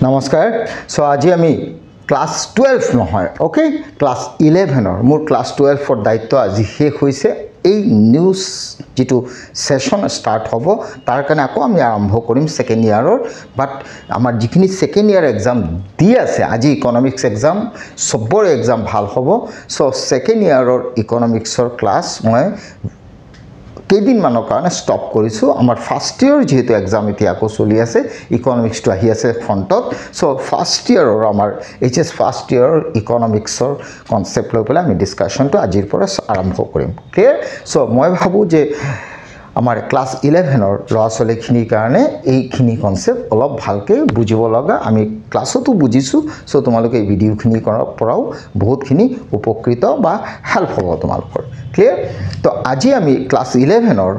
নমস্কাৰ সো আজি আমি ক্লাস 12 নহয় ওকে ক্লাস 11 মোৰ ক্লাস 12 ফৰ দায়িত্ব আজি শেষ হৈছে এই নিউজ যেটো সেশন স্টাৰ্ট হ'ব তাৰ কাৰণে আকৌ আমি আৰম্ভ কৰিম সেকেন্ড ইয়াৰৰ বাট আমাৰ যিখিনি সেকেন্ড ইয়াৰ এক্সাম দি আছে আজি ইকোনমিক্স এক্সাম সবৰ এক্সাম ভাল হ'ব সো সেকেন্ড ইয়াৰৰ ইকোনমিক্সৰ ক্লাস মই কেইদিন মানৰ কাৰণে ষ্টপ কৰিছো আমাৰ ফাৰ্স্ট ইয়াৰ যেহেতু এক্সাম এতিয়া আকৌ চলি আছে ইকোনমিক্স টো আহি আছে ফ্ৰণ্টত সো ফাৰ্স্ট ইয়াৰৰ আমাৰ এইচএস ফাৰ্স্ট ইয়াৰ ইকোনমিক্সৰ কনসেপ্ট লৈ পেলাই আমি ডিসকাশনটো আজিৰ পৰা আৰম্ভ কৰিম ক্লিয়াৰ সো মই ভাবো যে আমাৰ ক্লাস 11ৰ ল'ৰা-ছোৱালীখিনিৰ কাৰণে এইখিনি কনসেপ্ট অলপ ভালকৈ বুজিব লগা আমি ক্লাছতো বুজিছো সো তোমালোকে এই ভিডিওখিনি কৰাৰ পৰাও বহুতখিনি উপকৃত বা হেল্প হ'ব তোমালোকৰ ক্লিয়াৰ তো আজি আমি ক্লাস 11ৰ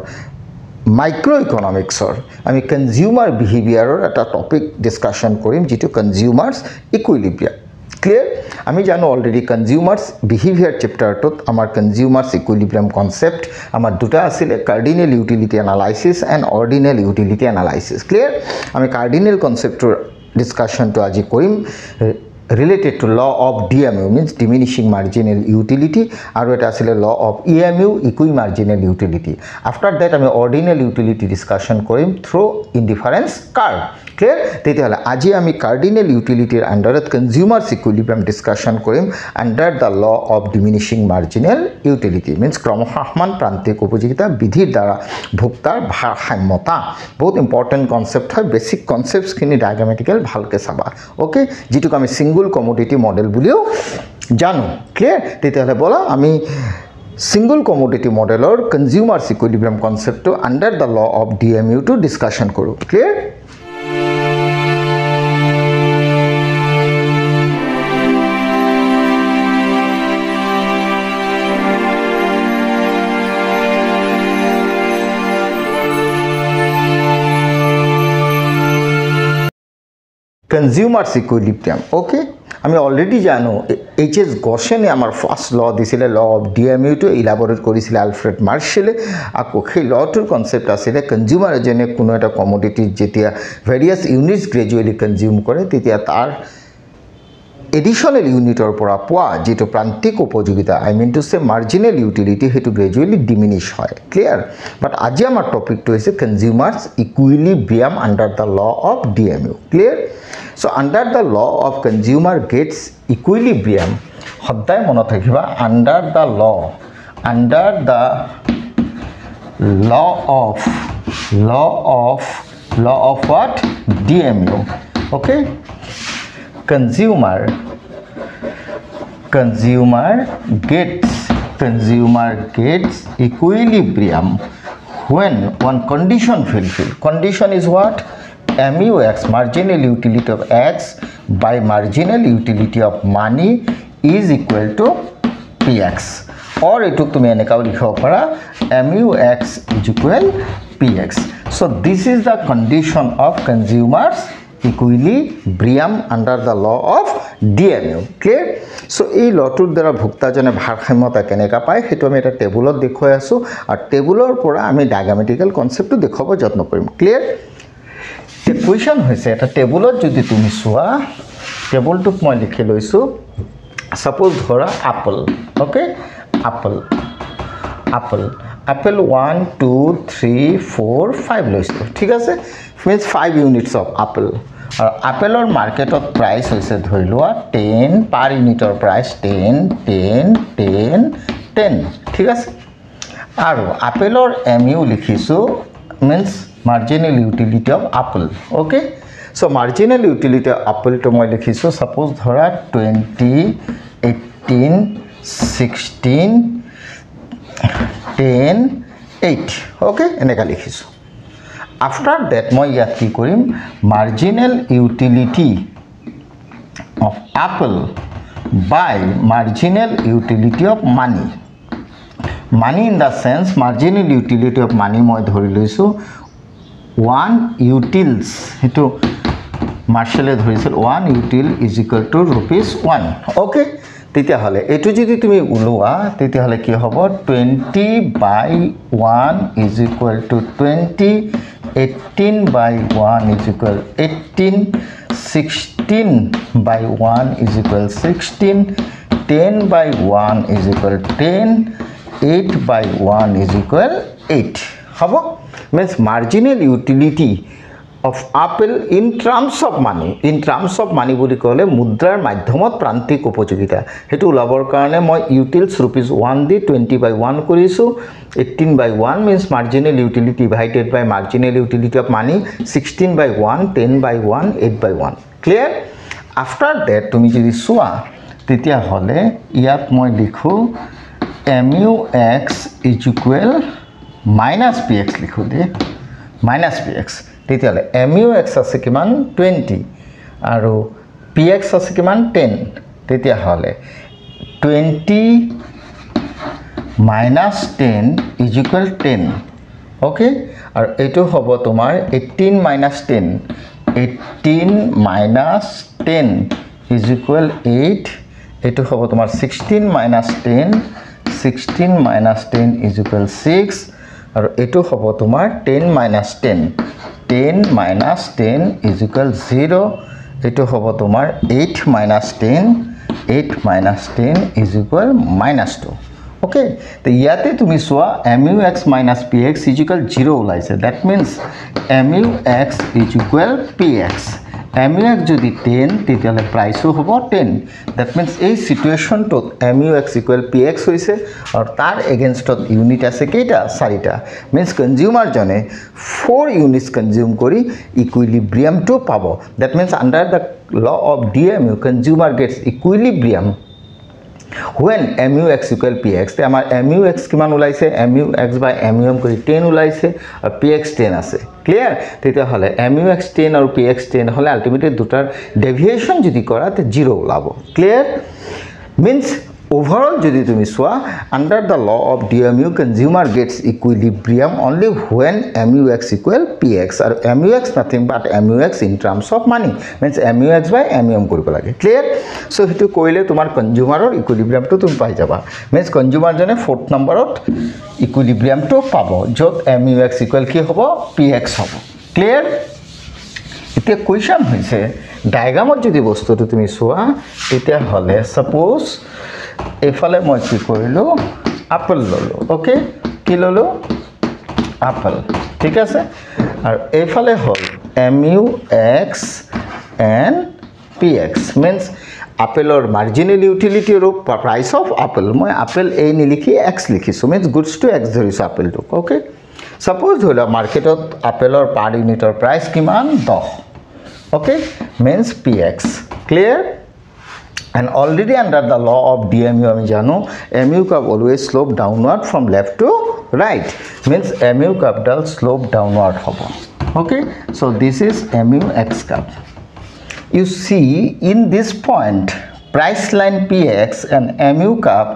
মাইক্ৰো ইকোনমিক্সৰ আমি কনজিউমাৰ বিহেভিয়াৰৰ এটা টপিক ডিসকাশন কৰিম যেটো কনজিউমাৰ্স ইকুইলিব্ৰিয়াম ক্লিয়াৰ আমি জানো অলৰেডি কনজিউমাৰ্স বিহেভিয়াৰ চেপ্টাৰটোত আমাৰ কনজিউমাৰ্স ইকুইলিব্ৰিয়াম কনসেপ্ট আমাৰ দুটা আছিল cardinal utility analysis and ordinal utility analysis clear আমি কাৰ্ডিনেল কনসেপ্টৰ ডিসকাশনটো আজি কৰিম related to law of DMU means diminishing marginal utility aru eta asile law of EMU equimarginal utility after that ami ordinal utility discussion korim through indifference curve clear tetihole aji ami cardinal utility under consumers equilibrium discussion korim under the law of diminishing marginal utility means ক্ৰমহ্ৰাসমান প্ৰান্তিক উপযোগিতা বিধিৰ দ্বাৰা ভোক্তাৰ ভাৰসাম্যতা বহুত important concept হয় basic concepts খিনি ডায়াগ্ৰামেটিক্যাল ভালকে চাবা okay যেটো আমি সিঙ্গল commodity model বুলিও জানো ক্লিয়ার তেতিয়ালে বলা আমি single commodity modelor consumers equilibrium concept to under the law of DMU to discussion কৰো clear consumers equilibrium okay আমি অলৰেডি জানো এইচএস গসেনে আমাৰ ফাৰ্স্ট ল দিছিলে ল অফ ডিএমইউ টু ইলাবৰেট কৰিছিলে আলফ্ৰেড মাৰ্শ্বেলে আকৌ সেই লটোৰ কনসেপ্ট আছিল কনজিউমাৰ এজনে কোনো এটা কমোডিটি যেতিয়া ভেৰিয়াছ ইউনিটস গ্ৰেজুৱেলি কনজিউম কৰে তেতিয়া তাৰ এডিশনাল ইউনিটৰ পৰা পোৱা যেটো প্ৰান্তিক উপযোগিতা আই mean to say marginal utility হেতু গ্ৰেজুৱেলি ডিমিনিশ হয় ক্লিয়াৰ বাট আজি আমাৰ টপিকটো হৈছে consumer's equilibrium under the law of DMU clear so under the law of consumer gets equilibrium সদায় মনত ৰাখিবা under the law of what DMU okay consumer gets equilibrium when one condition fulfilled condition is what MUX marginal utility of X by marginal utility of money is equal to PX or etuk tumi eneka likhibo para MUX is equal PX so this is the condition of consumers equilibrium under the law of DMU clear so এই লটোৰ দ্বাৰা ভোক্তাজনে ভাৰসাম্যতা কেনেকা পায় হেতু আমি এটা টেবুলত দেখুৱাই আছো আৰু টেবুলৰ পৰা আমি ডায়াগ্ৰামেটিক্যাল কনসেপ্টটো দেখাব যত্ন কৰিম ক্লিয়াৰ The question হৈছে এটা টেবুলত যদি তুমি সোৱা টেবুলটোত মই লিখি লৈছো সাপোজ ধৰা আপেল ওকে আপেল 1 2 3 4 5 লৈছো ঠিক আছে means 5 units of apple আৰু আপেলৰ মাৰ্কেটত প্ৰাইস হৈছে ধৰি লোৱা 10 পাৰ ইউনিটৰ প্ৰাইস 10 ঠিক আছে আৰু আপেলৰ MU লিখিছো means marginal utility of apple okay so marginal utility of apple to মই লিখিছো suppose ধৰা 20 18 16 10 8 okay এনেকা লিখিছো after that মই ইয়াত কি কৰিম marginal utility of apple by marginal utility of money in the sense marginal utility of money মই ধৰি লৈছো 1 utils hetu Marshall ধৰিছিল 1 util is equal to rupees 1 okay তেতিয়া হলে এটো যদি তুমি উলোৱা তেতিয়া হলে কি হ'ব 20 by 1 is equal to 20 18 by 1 is equal 18, 16 by 1 is equal 16, 10 by 1 is equal 10, 8 by 1 is equal 8. Habo means marginal utility of apple in terms of money বুলি ক'লে মুদ্ৰাৰ মাধ্যমত প্ৰান্তিক উপযোগিতা হেতু লাভৰ কাৰণে মই ইউটিলস rupees 1 দি 20 by 1 কৰিছো 18 by 1 means marginal utility divided by marginal utility of money 16 by 1 10 by 1 8 by 1 clear after that তুমি যদি সোয়া তেতিয়া হলে ইয়াত মই লিখো MUX is equal minus PX লিখো দে minus PX তেতিয়ালে MUX আছে কিমান 20 আৰু PX আছে কিমান 10 তেতিয়া হলে 20 minus 10 is equal 10 okay আৰু এটো হ'ব তোমাৰ 18 minus 10 18 minus 10 is equal 8 এটো হ'ব তোমাৰ 16 minus 10 16 minus 10 is equal 6 আৰু এটো হ'ব তোমাৰ 10 minus 10 10 minus 10 is equal 0 এটো হ'ব তোমাৰ 8 minus 10 8 minus 10 is equal minus 2 okay তো ইয়াতে তুমি সোয়া MUX minus PX is equal 0 ওলাইছে that means MUX is equal PX MUX যদি 10 তেতিয়ালে প্রাইসও হ'ব 10 that means এই সিচুয়েশনটো MUX equal PX হইছে আর তার এগেইনস্টত ইউনিট আছে কেইটা চাৰিটা means কনজিউমাৰ জনে 4 ইউনিটস কনজিউম কৰি ইকুইলিব্রিয়াম টু পাবো that means under the law of DMU consumer gets equilibrium when MUX equal PX তে আমার MUX কিমান ওলাইছে MUX by MUM কৰি 10 ওলাইছে আর PX 10 আছে ক্লিয়ার তেতিয়া হলে MUX 10 আর PX 10 হলে আলটিমেটলি দুটার ডেভিয়েশন যদি করা তে 0 ওলাবো ক্লিয়ার means overall যদি তুমি সোয়া under the law of DMU consumer gets equilibrium only when MUX equal PX are MUX nothing but MUX in terms of money means MUX by MUM কৰিব লাগে clear so হেতু কইলে তোমাৰ কনজিউমাৰৰ ইকুইলিব্ৰিয়াম তো তুমি পাই যাবা means কনজিউমাৰ জনে 4th নম্বৰত ইকুইলিব্রিয়াম তো পাবো যত MUX equal কি হ'ব PX হ'ব clear এতিয়া কোয়েশ্চন হৈছে ডায়াগ্রামত যদি বস্তুটো তুমি সোয়া তেতিয়া হলে সাপোজ এফালে মই কি কৰিলো আপেল ললো ওকে কি ললো আপেল ঠিক আছে আৰ এফালে হল MUX and PX means আপেলৰ মাৰ্জিনাল ইউটিলিটি আৰু প্রাইস অফ আপেল মই আপেল এ নিলিখি x লিখিছো means goods to x ধৰিছো আপেলটো ওকে সাপোজ ধৰিলা মাৰ্কেটত আপেলৰ পাৰ ইউনিটৰ প্রাইস কিমান 10 okay means PX clear and already under the law of DMU আমি জানো MU curve always slope downward from left to right means MU curve dal slope downward hobo okay so this is MUX curve you see in this point price line PX and MU curve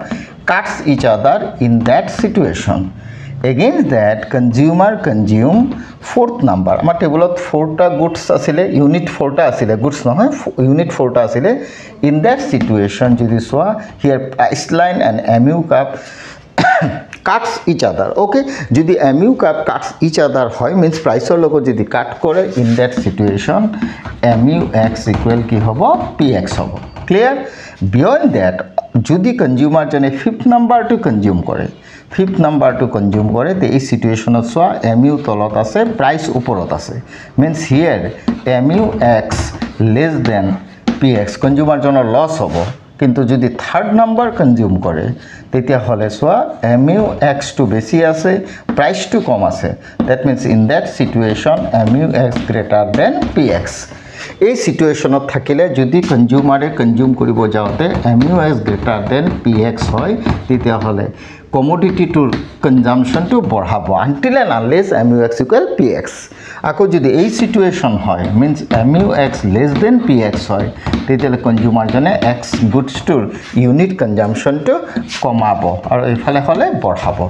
cuts each other in that situation against that consumer consume 4th number আমার টেবুলত 4টা goods আছিল unit 4টা আছিল goods নহয় unit 4টা আছিল in that situation যদি সোয়া here price line and MU curve cuts each other okay যদি MU curve cuts each other হয় means price এর লগত যদি কাট করে in that situation MUX equal কি হ'ব PX হ'ব clear beyond that যদি কনজিউমার জনে 5th নাম্বার টু কনজিউম করে 5th নাম্বার টু কনজিউম করে তে এই সিচুয়েশনত সোয়া MU তলত আছে প্রাইস উপরত আছে means here MUX less than PX consumer জনৰ লস হ'ব কিন্তু যদি 3rd নাম্বার কনজিউম করে তেতিয়া হলে সোয়া MUX টু বেশি আছে প্রাইস টু কম আছে that means in that situation MUX greater than PX এই সিচুয়েশনত থাকিলে যদি কনজিউমারে কনজিউম কৰিব যাওতে MUX greater than PX হয় তেতিয়া হলে commodity to consumption to বঢ়াবো until and unless MUX equal PX আকৌ যদি এই সিচুয়েশন হয় means MUX less than PX হয় তেতিয়ালে কনজিউমার জনে X goods to unit consumption to কমাবো আৰু এফালে হলে বঢ়াবো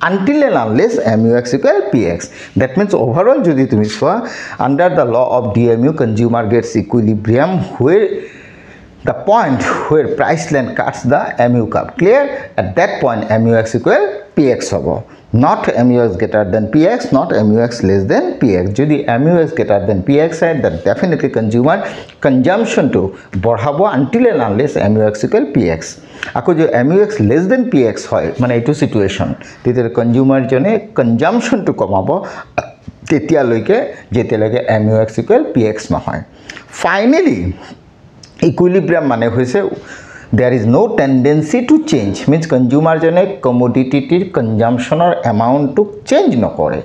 until and unless MUX equal PX that means overall যদি তুমি সোয়া under the law of DMU consumer gets equilibrium where the point where price line cuts the MU curve clear at that point MUX equal px হ'ব not mux greater than px not mux less than px যদি mux greater than px হয় then definitely consumer consumption to বঢ়াব until and unless mux equal px আকৌ যদি mux less than px হয় মানে এইটো situation তেতিয়া কনজিউমাৰ জনে কনজাম্পশন টু কমাব তেতিয়ালৈকে যেতিয়ালৈকে mux equal px নহয় ফাইনালি ইকুইলিব্ৰিয়াম মানে হৈছে there is no tendency to change means consumer jone commodity tir consumption or amount to change nokore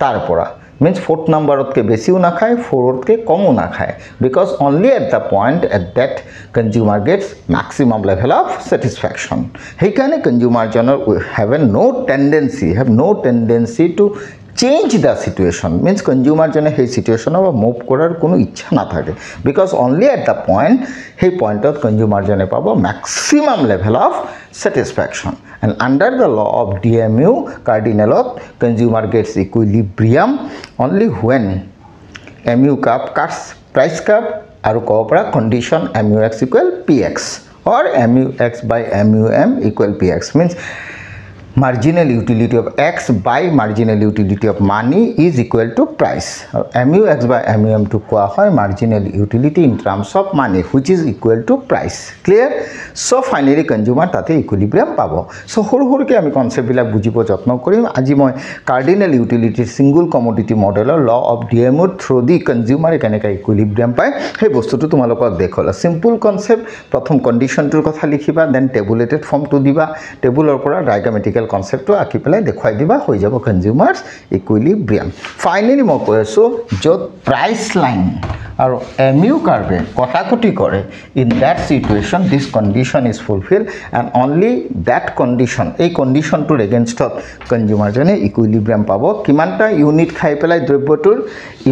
tarpora means fourth number otke besiu na khay fourth ke komu na khay because only at the point at that consumer gets maximum level of satisfaction he kane consumer jone have no tendency to change the situation means consumer jone hey situation or move korar kono ichha na thake because only at the point hey point of consumer jone pabo maximum level of satisfaction and under the law of DMU cardinal of consumer gets equilibrium only when mu cup cuts price cup aru kopra condition mux equal px or mux by mum equal px means marginal utility of x by marginal utility of money is equal to price. Mux by mum to koa hoy marginal utility in terms of money which is equal to price. Clear? So finally consumer tate equilibrium pabo. So hor ke ami concept bila bujibo jotno korim. Aji moi cardinal utility single commodity model law of DMU through the consumer ekane ka equilibrium pai. Hey bostu tu tumalokok dekhola. Simple concept prothom condition tur kotha likhiba then tabulated form to diba table or pora diagrammatical concept to akhi pelai dekhwai diba hoi jabo consumers equilibrium finally mo koiso jot price line aru mu curve kotakoti kore in that situation this condition is fulfilled and only that condition ei condition to against of consumer jone equilibrium pabo kimanta unit khai pelai drobyotur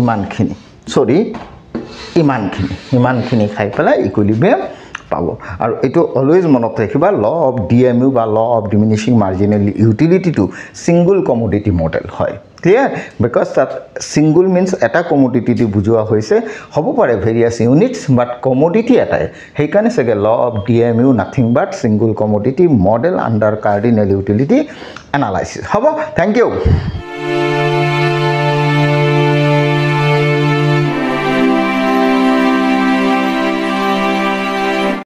iman khini khai pelai equilibrium পাবো আৰু এটো always মনত ৰাখিবা ল of DMU বা law of diminishing marginal utility to single commodity model হয় clear because that single means এটা commodity দি বুজোৱা হৈছে হ'ব পাৰে ভেৰিয়াছ ইউনিটস বাট কমোডিটি এটাই হেইকাৰণে সগে law of DMU nothing but single commodity model under cardinal utility analysis হ'ব থ্যাংক ইউ